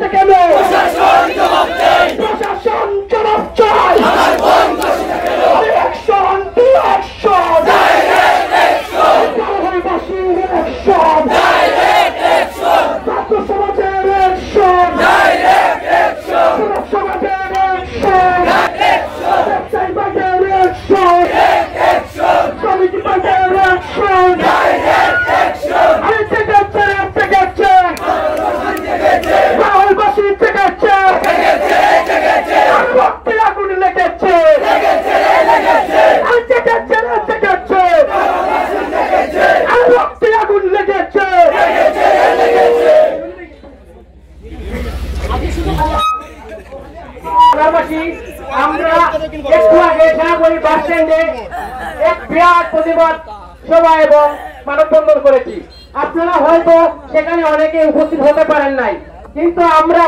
করছে কেন? প্রশাসন জবাব চাই। ইলেকশন টু অ্যাকশন, কারওয়াইবাসীর ইলেকশন, ছাত্র সমাজের ইলেকশন, শ্রমিক সমাজের ইলেকশন, ব্যবসায়ী বাজারের ইলেকশন, শ্রমিক বাজারের ইলেকশন। আমি ঠেকাচ্ছে ঠেকাচ্ছে, কারওয়াইবাসী ঠেকাচ্ছে, রক্তে আগুন লেগেছে, আমি ঠেকাচ্ছে ঠেকাচ্ছে, রক্তে আগুন লেগেছে। আমরা একটু আগে সাগরী বাস স্ট্যান্ডে এক বিরাট প্রতিবাদ সভা এবং মানববন্ধন করেছি। আপনারা হয়তো সেখানে অনেকে উপস্থিত হতে পারেন নাই, কিন্তু আমরা